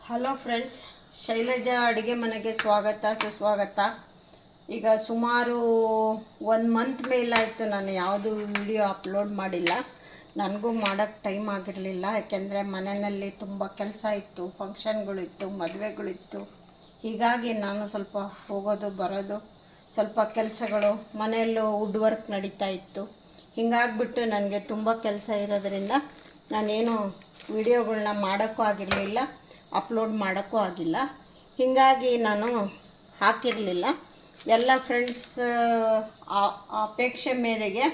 Hello friends, Shailaja ಅಡುಗೆ ಮನೆಗೆ ಸ್ವಾಗತ ಸುಸ್ವಾಗತ. ಈಗ ಸುಮಾರು 1 ಮಂತ್ ಮೇಲಾಯಿತು ನಾನು ಯಾವುದು ವಿಡಿಯೋ ಅಪ್ಲೋಡ್ ಮಾಡಿಲ್ಲ. ನನಗೂ ಮಾಡೋಕ್ಕೆ ಟೈಮ್ ಆಗಿರಲಿಲ್ಲ, ಯಾಕೆಂದರೆ ಮನೆಯಲ್ಲಿ ತುಂಬ ಕೆಲಸ ಇತ್ತು, ಫಂಕ್ಷನ್ಗಳಿತ್ತು, ಮದುವೆಗಳಿತ್ತು. ಹೀಗಾಗಿ ನಾನು ಸ್ವಲ್ಪ ಹೋಗೋದು ಬರೋದು, ಸ್ವಲ್ಪ ಕೆಲಸಗಳು ಮನೆಯಲ್ಲೂ ವುಡ್ ವರ್ಕ್ ನಡೀತಾ ಇತ್ತು. ಹೀಗಾಗಿಬಿಟ್ಟು ನನಗೆ ತುಂಬ ಕೆಲಸ ಇರೋದರಿಂದ ನಾನೇನು ವಿಡಿಯೋಗಳನ್ನ ಮಾಡೋಕ್ಕೂ ಆಗಿರಲಿಲ್ಲ, ಅಪ್ಲೋಡ್ ಮಾಡೋಕ್ಕೂ ಆಗಿಲ್ಲ. ಹೀಗಾಗಿ ನಾನು ಹಾಕಿರಲಿಲ್ಲ. ಎಲ್ಲ ಫ್ರೆಂಡ್ಸ್ ಅಪೇಕ್ಷೆ ಮೇರೆಗೆ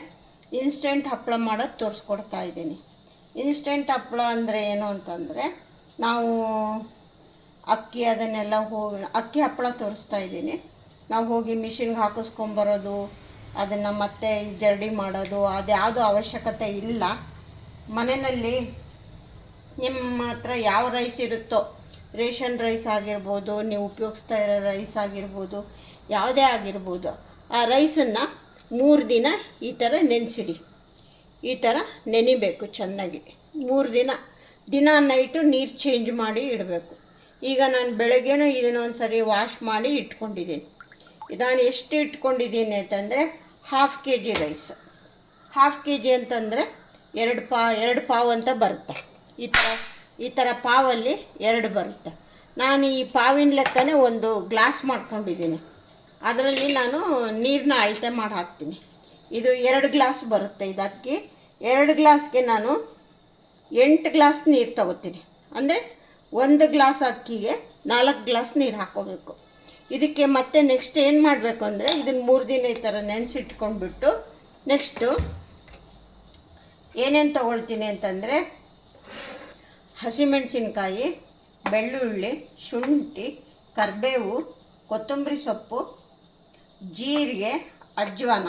ಇನ್ಸ್ಟೆಂಟ್ ಹಪ್ಪಳ ಮಾಡೋದು ತೋರಿಸ್ಕೊಡ್ತಾ ಇದ್ದೀನಿ. ಇನ್ಸ್ಟೆಂಟ್ ಹಪ್ಪಳ ಅಂದರೆ ಏನು ಅಂತಂದರೆ, ನಾವು ಅಕ್ಕಿ ಅದನ್ನೆಲ್ಲ ಅಕ್ಕಿ ಹಪ್ಪಳ ತೋರಿಸ್ತಾ ಇದ್ದೀನಿ. ನಾವು ಹೋಗಿ ಮಿಷಿನ್ಗೆ ಹಾಕಿಸ್ಕೊಂಬರೋದು, ಅದನ್ನು ಮತ್ತೆ ಜರಡಿ ಮಾಡೋದು ಅದ್ಯಾವುದು ಅವಶ್ಯಕತೆ ಇಲ್ಲ. ಮನೆಯಲ್ಲಿ ನಿಮ್ಮ ಹತ್ರ ಯಾವ ರೈಸ್ ಇರುತ್ತೋ, ರೇಷನ್ ರೈಸ್ ಆಗಿರ್ಬೋದು, ನೀವು ಉಪಯೋಗಿಸ್ತಾ ಇರೋ ರೈಸ್ ಆಗಿರ್ಬೋದು, ಯಾವುದೇ ಆಗಿರ್ಬೋದು, ಆ ರೈಸನ್ನು 3 ದಿನ ಈ ಥರ ನೆನೆಸಿಡಿ. ಈ ಥರ ನೆನಿಬೇಕು ಚೆನ್ನಾಗಿ. 3 ದಿನ ನೈಟು ನೀರು ಚೇಂಜ್ ಮಾಡಿ ಇಡಬೇಕು. ಈಗ ನಾನು ಬೆಳಗ್ಗೆನೂ ಇದನ್ನೊಂದು ಸರಿ ವಾಶ್ ಮಾಡಿ ಇಟ್ಕೊಂಡಿದ್ದೀನಿ. ನಾನು ಎಷ್ಟು ಇಟ್ಕೊಂಡಿದ್ದೀನಿ ಅಂತಂದರೆ, 1/2 kg ರೈಸ್. 1/2 kg ಅಂತಂದರೆ 2 ಪಾವು ಅಂತ ಬರುತ್ತೆ. ಈ ಥರ ಪಾವಲ್ಲಿ 2 ಬರುತ್ತೆ. ನಾನು ಈ ಪಾವಿನ ಲೆಕ್ಕನೇ ಒಂದು ಗ್ಲಾಸ್ ಮಾಡ್ಕೊಂಡಿದ್ದೀನಿ. ಅದರಲ್ಲಿ ನಾನು ನೀರನ್ನ ಅಳತೆ ಮಾಡಿ ಹಾಕ್ತೀನಿ. ಇದು 2 ಗ್ಲಾಸ್ ಬರುತ್ತೆ. ಇದಕ್ಕೆ 2 ಗ್ಲಾಸ್ಗೆ ನಾನು 8 ಗ್ಲಾಸ್ ನೀರು ತಗೋತೀನಿ. ಅಂದರೆ 1 ಗ್ಲಾಸ್ ಅಕ್ಕಿಗೆ 4 ಗ್ಲಾಸ್ ನೀರು ಹಾಕ್ಕೋಬೇಕು. ಇದಕ್ಕೆ ಮತ್ತೆ ನೆಕ್ಸ್ಟ್ ಏನು ಮಾಡಬೇಕು ಅಂದರೆ, ಇದನ್ನು 3 ದಿನ ಈ ಥರ ನೆನೆಸಿಟ್ಕೊಂಡ್ಬಿಟ್ಟು ನೆಕ್ಸ್ಟು ಏನೇನು ತೊಗೊಳ್ತೀನಿ ಅಂತಂದರೆ, ಹಸಿಮೆಣಸಿನ್ಕಾಯಿ, ಬೆಳ್ಳುಳ್ಳಿ, ಶುಂಠಿ, ಕರಿಬೇವು, ಕೊತ್ತಂಬರಿ ಸೊಪ್ಪು, ಜೀರಿಗೆ, ಅಜ್ವಾನ,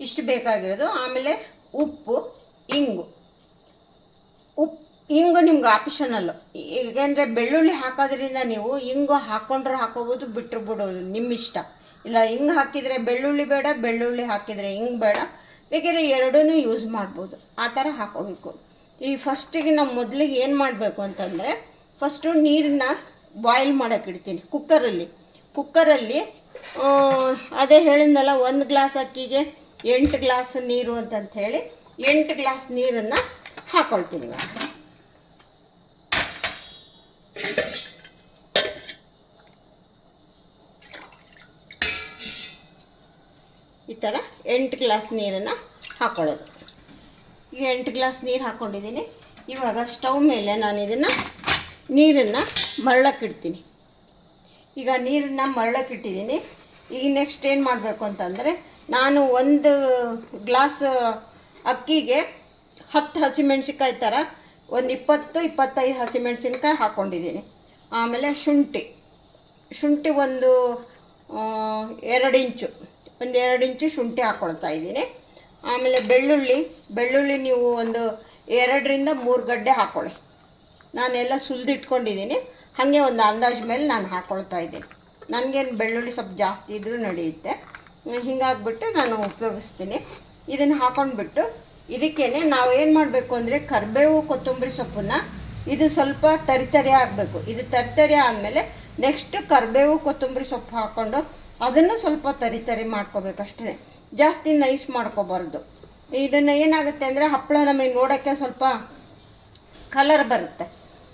ಇಷ್ಟು ಬೇಕಾಗಿರೋದು. ಆಮೇಲೆ ಉಪ್ಪು, ಇಂಗು ನಿಮ್ಗೆ ಆಪ್ಷನಲ್ಲು. ಏಕೆಂದರೆ ಬೆಳ್ಳುಳ್ಳಿ ಹಾಕೋದ್ರಿಂದ ನೀವು ಇಂಗು ಹಾಕ್ಕೊಂಡ್ರೆ ಹಾಕೋಬೋದು, ಬಿಟ್ಟರು ಬಿಡೋದು ನಿಮ್ಮ ಇಷ್ಟ. ಇಲ್ಲ ಹಿಂಗೆ ಹಾಕಿದರೆ ಬೆಳ್ಳುಳ್ಳಿ ಬೇಡ, ಬೆಳ್ಳುಳ್ಳಿ ಹಾಕಿದರೆ ಹಿಂಗೆ ಬೇಡ, ಬೇಕಾದ್ರೆ ಎರಡೂ ಯೂಸ್ ಮಾಡ್ಬೋದು. ಆ ಥರ ಹಾಕೋಬೇಕು. ಈ ಫಸ್ಟಿಗೆ ನಾವು ಮೊದಲಿಗೆ ಏನು ಮಾಡಬೇಕು ಅಂತಂದರೆ, ಫಸ್ಟು ನೀರನ್ನ ಬಾಯ್ಲ್ ಮಾಡೋಕೆ ಇಡ್ತೀನಿ ಕುಕ್ಕರಲ್ಲಿ. ಅದೇ ಹೇಳಿದ್ನಲ್ಲ, 1 ಗ್ಲಾಸ್ ಅಕ್ಕಿಗೆ 8 ಗ್ಲಾಸ್ ನೀರು ಅಂತಂಥೇಳಿ 8 ಗ್ಲಾಸ್ ನೀರನ್ನು ಹಾಕ್ಕೊಳ್ತೀನಿ. ಈ ಥರ 8 ಗ್ಲಾಸ್ ನೀರನ್ನು ಹಾಕ್ಕೊಳ್ಳೋದು. ಈಗ 8 ಗ್ಲಾಸ್ ನೀರು ಹಾಕ್ಕೊಂಡಿದ್ದೀನಿ. ಇವಾಗ ಸ್ಟವ್ ಮೇಲೆ ನಾನು ಇದನ್ನು ನೀರನ್ನು ಮರಳಕ್ಕಿಡ್ತೀನಿ. ಈಗ ನೀರನ್ನು ಮರಳಕ್ಕಿಟ್ಟಿದ್ದೀನಿ. ಈಗ ನೆಕ್ಸ್ಟ್ ಏನು ಮಾಡಬೇಕು ಅಂತಂದರೆ, ನಾನು 1 ಗ್ಲಾಸ್ ಅಕ್ಕಿಗೆ 10 ಹಸಿಮೆಣ್ಸಿನ್ಕಾಯಿ ಥರ ಒಂದು 20-25 ಹಸಿಮೆಣ್ಸಿನ್ಕಾಯಿ ಹಾಕ್ಕೊಂಡಿದ್ದೀನಿ. ಆಮೇಲೆ ಶುಂಠಿ ಒಂದು 2 ಇಂಚು ಶುಂಠಿ ಹಾಕ್ಕೊಳ್ತಾ ಇದ್ದೀನಿ. ಆಮೇಲೆ ಬೆಳ್ಳುಳ್ಳಿ ನೀವು ಒಂದು 2-3 ಗಡ್ಡೆ ಹಾಕ್ಕೊಳ್ಳಿ. ನಾನೆಲ್ಲ ಸುಲಿದಿಟ್ಕೊಂಡಿದ್ದೀನಿ. ಹಾಗೆ ಒಂದು ಅಂದಾಜು ಮೇಲೆ ನಾನು ಹಾಕ್ಕೊಳ್ತಾ ಇದ್ದೀನಿ. ನನಗೇನು ಬೆಳ್ಳುಳ್ಳಿ ಸ್ವಲ್ಪ ಜಾಸ್ತಿ ಇದ್ದರೂ ನಡೆಯುತ್ತೆ. ಹೀಗಾಗ್ಬಿಟ್ಟು ನಾನು ಉಪಯೋಗಿಸ್ತೀನಿ. ಇದನ್ನು ಹಾಕ್ಕೊಂಡ್ಬಿಟ್ಟು ಇದಕ್ಕೇನೆ ನಾವು ಏನು ಮಾಡಬೇಕು ಅಂದರೆ, ಕರಿಬೇವು, ಕೊತ್ತಂಬರಿ ಸೊಪ್ಪನ್ನು ಇದು ಸ್ವಲ್ಪ ತರಿ ಆಗಬೇಕು. ಇದು ತರಿ ಆದಮೇಲೆ ನೆಕ್ಸ್ಟ್ ಕರಿಬೇವು, ಕೊತ್ತಂಬರಿ ಸೊಪ್ಪು ಹಾಕ್ಕೊಂಡು ಅದನ್ನು ಸ್ವಲ್ಪ ತರಿ ಮಾಡ್ಕೋಬೇಕಷ್ಟೇ, ಜಾಸ್ತಿ ನೈಸ್ ಮಾಡ್ಕೋಬಾರ್ದು. ಇದನ್ನು ಏನಾಗುತ್ತೆ ಅಂದರೆ, ಹಪ್ಪಳ ನಮಗೆ ನೋಡೋಕ್ಕೆ ಸ್ವಲ್ಪ ಕಲರ್ ಬರುತ್ತೆ.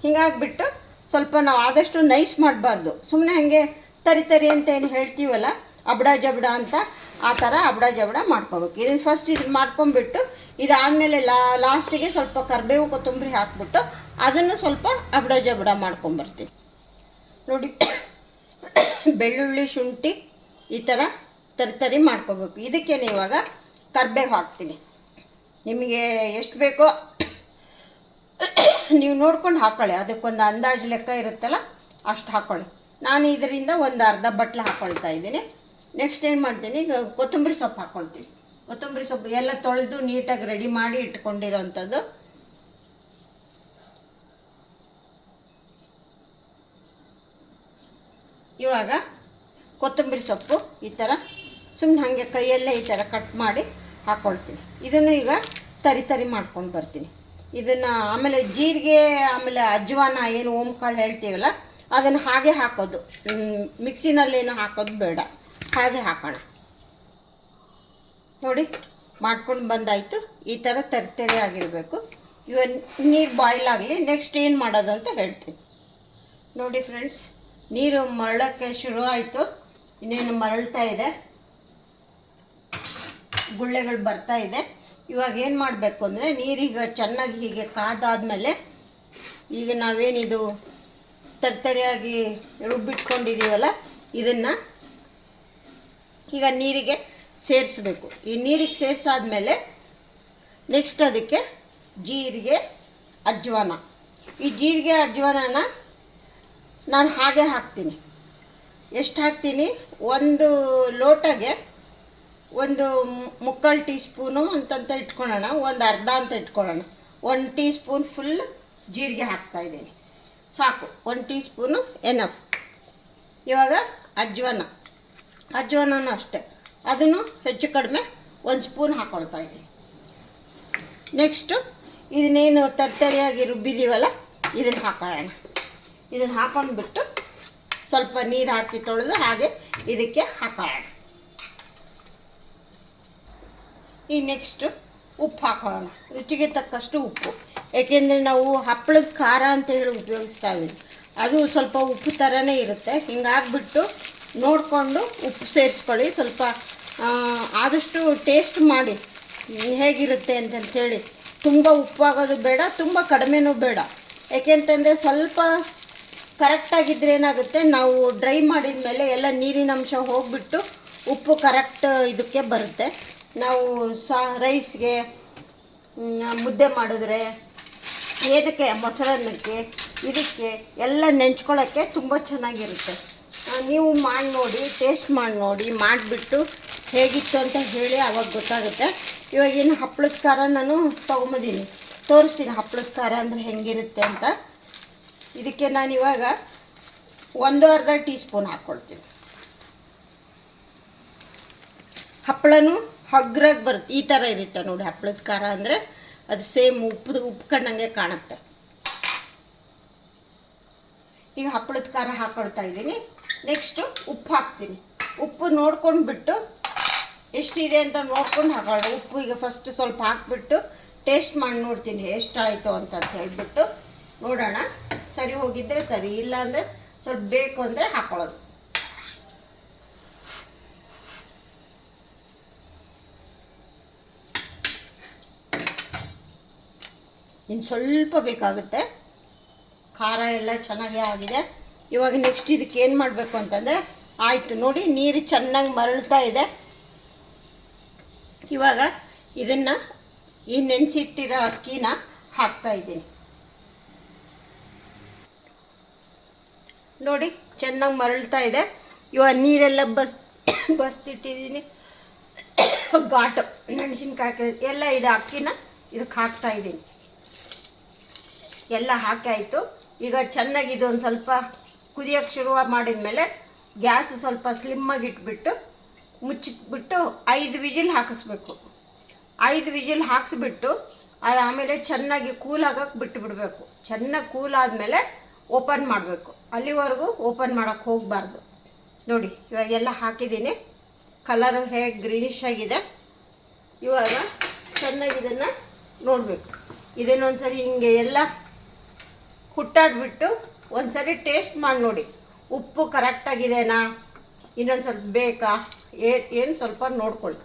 ಹೀಗಾಗಿಬಿಟ್ಟು ಸ್ವಲ್ಪ ನಾವು ಆದಷ್ಟು ನೈಸ್ ಮಾಡಬಾರ್ದು. ಸುಮ್ಮನೆ ಹಾಗೆ ತರಿ ಅಂತ ಏನು ಹೇಳ್ತೀವಲ್ಲ, ಅಬಡ ಜಬಡ ಅಂತ, ಆ ಥರ ಅಬಡ ಜಬಡ ಮಾಡ್ಕೋಬೇಕು. ಇದನ್ನು ಫಸ್ಟ್ ಇದನ್ನು ಮಾಡ್ಕೊಂಬಿಟ್ಟು, ಇದಾದಮೇಲೆ ಲಾಸ್ಟಿಗೆ ಸ್ವಲ್ಪ ಕರಿಬೇವು, ಕೊತ್ತಂಬರಿ ಹಾಕ್ಬಿಟ್ಟು ಅದನ್ನು ಸ್ವಲ್ಪ ಅಬಡ ಜಬಡ ಮಾಡ್ಕೊಂಬರ್ತೀನಿ. ನೋಡಿ, ಬೆಳ್ಳುಳ್ಳಿ, ಶುಂಠಿ ಈ ಥರ ತರಿ ಮಾಡ್ಕೋಬೇಕು. ಇದಕ್ಕೇನೆ ಇವಾಗ ಕರಿಬೇವು ಹಾಕ್ತೀನಿ. ನಿಮಗೆ ಎಷ್ಟು ಬೇಕೋ ನೀವು ನೋಡ್ಕೊಂಡು ಹಾಕ್ಕೊಳ್ಳಿ. ಅದಕ್ಕೊಂದು ಅಂದಾಜು ಲೆಕ್ಕ ಇರುತ್ತಲ್ಲ, ಅಷ್ಟು ಹಾಕ್ಕೊಳ್ಳಿ. ನಾನು ಇದರಿಂದ ಒಂದು ಅರ್ಧ ಬಟ್ಲು ಹಾಕ್ಕೊಳ್ತಾ ಇದ್ದೀನಿ. ನೆಕ್ಸ್ಟ್ ಏನು ಮಾಡ್ತೀನಿ, ಈಗ ಕೊತ್ತಂಬರಿ ಸೊಪ್ಪು ಹಾಕ್ಕೊಳ್ತೀನಿ. ಕೊತ್ತಂಬರಿ ಸೊಪ್ಪು ಎಲ್ಲ ತೊಳೆದು ನೀಟಾಗಿ ರೆಡಿ ಮಾಡಿ ಇಟ್ಕೊಂಡಿರೋವಂಥದ್ದು. ಇವಾಗ ಕೊತ್ತಂಬರಿ ಸೊಪ್ಪು ಈ ಥರ ಸುಮ್ಮನೆ ಹಾಗೆ ಕೈಯಲ್ಲೇ ಈ ಥರ ಕಟ್ ಮಾಡಿ ಹಾಕ್ಕೊಳ್ತೀನಿ. ಇದನ್ನು ಈಗ ತರಿ ಮಾಡ್ಕೊಂಡು ಬರ್ತೀನಿ. ಇದನ್ನು ಆಮೇಲೆ ಜೀರಿಗೆ, ಆಮೇಲೆ ಅಜ್ವಾನ ಏನು ಓಂಕಾಳು ಹೇಳ್ತೀವಲ್ಲ ಅದನ್ನು ಹಾಗೆ ಹಾಕೋದು, ಮಿಕ್ಸಿನಲ್ಲೇನು ಹಾಕೋದು ಬೇಡ, ಹಾಗೆ ಹಾಕೋಣ. ನೋಡಿ ಮಾಡ್ಕೊಂಡು ಬಂದಾಯಿತು. ಈ ಥರ ತರ್ತರೆ ಆಗಿರಬೇಕು. ನೀರು ಬಾಯ್ಲ್ ಆಗಲಿ. ನೆಕ್ಸ್ಟ್ ಏನು ಮಾಡೋದು ಅಂತ ಹೇಳ್ತೀನಿ ನೋಡಿ ಫ್ರೆಂಡ್ಸ್. ನೀರು ಮರಳೋಕ್ಕೆ ಶುರು ಆಯಿತು. ಇನ್ನೇನು ಮರಳ್ತಾ ಇದೆ, ಗುಳ್ಳೆಗಳು ಬರ್ತಾ ಇದೆ. ಇವಾಗ ಏನು ಮಾಡಬೇಕು ಅಂದರೆ, ನೀರೀಗ ಚೆನ್ನಾಗಿ ಹೀಗೆ ಕಾದಾದಮೇಲೆ ಈಗ ನಾವೇನಿದು ತರ್ತರಿಯಾಗಿ ರುಬ್ಬಿಟ್ಕೊಂಡಿದ್ದೀವಲ್ಲ ಇದನ್ನು ಈಗ ನೀರಿಗೆ ಸೇರಿಸ್ಬೇಕು. ಈ ನೀರಿಗೆ ಸೇರಿಸಾದ್ಮೇಲೆ ನೆಕ್ಸ್ಟ್ ಅದಕ್ಕೆ ಜೀರಿಗೆ, ಅಜ್ವಾನ. ಈ ಜೀರಿಗೆ ಅಜ್ವಾನನ ನಾನು ಹಾಗೆ ಹಾಕ್ತೀನಿ. ಎಷ್ಟು ಹಾಕ್ತೀನಿ, ಒಂದು ಲೋಟಗೆ ಒಂದು ಮುಕ್ಕಾಲು ಟೀ ಸ್ಪೂನು ಅಂತಂತ ಇಟ್ಕೊಳ್ಳೋಣ, ಒಂದು ಅರ್ಧ ಅಂತ ಇಟ್ಕೊಳ್ಳೋಣ. 1 ಟೀ ಸ್ಪೂನ್ ಫುಲ್ ಜೀರಿಗೆ ಹಾಕ್ತಾಯಿದ್ದೀನಿ, ಸಾಕು. 1 ಟೀ ಸ್ಪೂನು ಎನಫ್. ಇವಾಗ ಅಜ್ವಾನನೂ ಅಷ್ಟೇ, ಅದನ್ನು ಹೆಚ್ಚು ಕಡಿಮೆ 1 ಸ್ಪೂನ್ ಹಾಕ್ಕೊಳ್ತಾ ಇದ್ದೀನಿ. ನೆಕ್ಸ್ಟು ಇದನ್ನೇನು ತರ್ತರಿಯಾಗಿ ರುಬ್ಬಿದ್ದೀವಲ್ಲ ಇದನ್ನು ಹಾಕೋಣ. ಇದನ್ನು ಹಾಕೊಂಡ್ಬಿಟ್ಟು ಸ್ವಲ್ಪ ನೀರು ಹಾಕಿ ತೊಳೆದು ಹಾಗೆ ಇದಕ್ಕೆ ಹಾಕೋಣ. ಈ ನೆಕ್ಸ್ಟು ಉಪ್ಪು ಹಾಕೋಣ, ರುಚಿಗೆ ತಕ್ಕಷ್ಟು ಉಪ್ಪು. ಏಕೆಂದರೆ ನಾವು ಹಪ್ಪಳದ ಖಾರ ಅಂತ ಹೇಳಿ ಉಪಯೋಗಿಸ್ತಾ ಇದ್ದೀವಿ, ಅದು ಸ್ವಲ್ಪ ಉಪ್ಪು ಥರನೇ ಇರುತ್ತೆ. ಹಿಂಗಾಗ್ಬಿಟ್ಟು ನೋಡಿಕೊಂಡು ಉಪ್ಪು ಸೇರಿಸ್ಕೊಳ್ಳಿ. ಸ್ವಲ್ಪ ಆದಷ್ಟು ಟೇಸ್ಟ್ ಮಾಡಿ ಹೇಗಿರುತ್ತೆ ಅಂತಂಥೇಳಿ. ತುಂಬ ಉಪ್ಪಾಗೋದು ಬೇಡ, ತುಂಬ ಕಡಿಮೆನೂ ಬೇಡ. ಏಕೆಂತಂದರೆ ಸ್ವಲ್ಪ ಕರೆಕ್ಟಾಗಿದ್ದರೆ ಏನಾಗುತ್ತೆ, ನಾವು ಡ್ರೈ ಮಾಡಿದ ಮೇಲೆ ಎಲ್ಲ ನೀರಿನ ಅಂಶ ಹೋಗಿಬಿಟ್ಟು ಉಪ್ಪು ಕರೆಕ್ಟ್ ಇದಕ್ಕೆ ಬರುತ್ತೆ. ನಾವು ರೈಸ್ಗೆ, ಮುದ್ದೆ ಮಾಡಿದ್ರೆ, ಏದಕ್ಕೆ ಮೊಸರನ್ನಕ್ಕೆ, ಇದಕ್ಕೆ ಎಲ್ಲ ನೆಂಚ್ಕೊಳ್ಳೋಕ್ಕೆ ತುಂಬ ಚೆನ್ನಾಗಿರುತ್ತೆ. ನೀವು ಮಾಡಿ ನೋಡಿ, ಟೇಸ್ಟ್ ಮಾಡಿ ನೋಡಿ, ಮಾಡಿಬಿಟ್ಟು ಹೇಗಿತ್ತು ಅಂತ ಹೇಳಿ ಆವಾಗ ಗೊತ್ತಾಗುತ್ತೆ. ಇವಾಗೇನು ಹಪ್ಪಳದ ಖಾರ ನಾನು ತೊಗೊಂಬಂದಿನಿ, ತೋರಿಸ್ತೀನಿ ಹಪ್ಪಳದ ಖಾರ ಅಂದರೆ ಹೆಂಗಿರುತ್ತೆ ಅಂತ. ಇದಕ್ಕೆ ನಾನಿವಾಗ 1/2 ಟೀ ಸ್ಪೂನ್ ಹಾಕ್ಕೊಳ್ತೀನಿ. ಹಪ್ಪಳನೂ ಹಗ್ರಾಗಿ ಬರುತ್ತೆ, ಈ ಥರ ಇರುತ್ತೆ ನೋಡಿ. ಹಪ್ಪಳದ ಖಾರ ಅಂದರೆ ಅದು ಸೇಮ್ ಉಪ್ಪು ಕಂಡಂಗೆ ಕಾಣುತ್ತೆ. ಈಗ ಹಪ್ಪಳದ ಖಾರ ಹಾಕ್ಕೊಳ್ತಾ ಇದ್ದೀನಿ. ನೆಕ್ಸ್ಟು ಉಪ್ಪು ಹಾಕ್ತೀನಿ. ಉಪ್ಪು ನೋಡ್ಕೊಂಡು ಬಿಟ್ಟು ಎಷ್ಟಿದೆ ಅಂತ ನೋಡ್ಕೊಂಡು ಹಾಕೊಳ್ಳೋಣ. ಉಪ್ಪು ಈಗ ಫಸ್ಟ್ ಸ್ವಲ್ಪ ಹಾಕ್ಬಿಟ್ಟು ಟೇಸ್ಟ್ ಮಾಡಿ ನೋಡ್ತೀನಿ ಎಷ್ಟಾಯಿತು ಅಂತ ಹೇಳ್ಬಿಟ್ಟು ನೋಡೋಣ. ಸರಿ ಹೋಗಿದ್ದರೆ ಸರಿ, ಇಲ್ಲ ಅಂದರೆ ಸ್ವಲ್ಪ ಬೇಕು ಅಂದರೆ ಹಾಕ್ಕೊಳ್ಳೋದು. ಇನ್ನು ಸ್ವಲ್ಪ ಬೇಕಾಗುತ್ತೆ. ಖಾರ ಎಲ್ಲ ಚೆನ್ನಾಗಿ ಆಗಿದೆ. ಇವಾಗ ನೆಕ್ಸ್ಟ್ ಇದಕ್ಕೆ ಏನು ಮಾಡಬೇಕು ಅಂತಂದರೆ, ಆಯಿತು ನೋಡಿ ನೀರು ಚೆನ್ನಾಗಿ ಮರಳ್ತಾ ಇದೆ. ಇವಾಗ ಇದನ್ನು ಈ ನೆನೆಸಿಟ್ಟಿರೋ ಅಕ್ಕಿನ ಹಾಕ್ತಾಯಿದ್ದೀನಿ. ನೋಡಿ ಚೆನ್ನಾಗಿ ಮರಳ್ತಾ ಇದೆ. ಇವಾಗ ನೀರೆಲ್ಲ ಬಸ್ತಿಟ್ಟಿದ್ದೀನಿ. ಘಾಟು ಮೆಣಸಿನ್ಕಾಯಿ ಎಲ್ಲ ಇದು ಅಕ್ಕಿನ ಇದಕ್ಕೆ ಹಾಕ್ತಾಯಿದ್ದೀನಿ. ಎಲ್ಲ ಹಾಕಾಯಿತು. ಈಗ ಚೆನ್ನಾಗಿ ಇದೊಂದು ಸ್ವಲ್ಪ ಕುದಿಯೋಕ್ಕೆ ಶುರು ಮಾಡಿದ ಮೇಲೆ ಗ್ಯಾಸ್ ಸ್ವಲ್ಪ ಸ್ಲಿಮ್ಮಾಗಿ ಇಟ್ಬಿಟ್ಟು ಮುಚ್ಚಿಟ್ಬಿಟ್ಟು 5 ವಿಜಿಲ್ ಹಾಕಿಸ್ಬೇಕು. 5 ವಿಜಿಲ್ ಹಾಕಿಸ್ಬಿಟ್ಟು ಅದು ಆಮೇಲೆ ಚೆನ್ನಾಗಿ ಕೂಲ್ ಆಗೋಕ್ಕೆ ಬಿಟ್ಟುಬಿಡಬೇಕು. ಚೆನ್ನಾಗಿ ಕೂಲ್ ಆದಮೇಲೆ ಓಪನ್ ಮಾಡಬೇಕು. ಅಲ್ಲಿವರೆಗೂ ಓಪನ್ ಮಾಡೋಕ್ಕೆ ಹೋಗಬಾರ್ದು. ನೋಡಿ ಇವಾಗ ಎಲ್ಲ ಹಾಕಿದ್ದೀನಿ. ಕಲರು ಹೇಗೆ ಗ್ರೀನಿಶ್ ಆಗಿದೆ. ಇವಾಗ ಚೆನ್ನಾಗಿ ಇದನ್ನು ನೋಡಬೇಕು. ಇದನ್ನೊಂದ್ಸರಿ ಹಿಂಗೆ ಎಲ್ಲ ಹುಟ್ಟಾಡ್ಬಿಟ್ಟು ಒಂದ್ಸರಿ ಟೇಸ್ಟ್ ಮಾಡಿ ನೋಡಿ, ಉಪ್ಪು ಕರೆಕ್ಟಾಗಿದೆನಾ, ಇನ್ನೊಂದು ಸ್ವಲ್ಪ ಬೇಕಾ, ಏನು ಸ್ವಲ್ಪ ನೋಡ್ಕೊಳ್ಳಿ.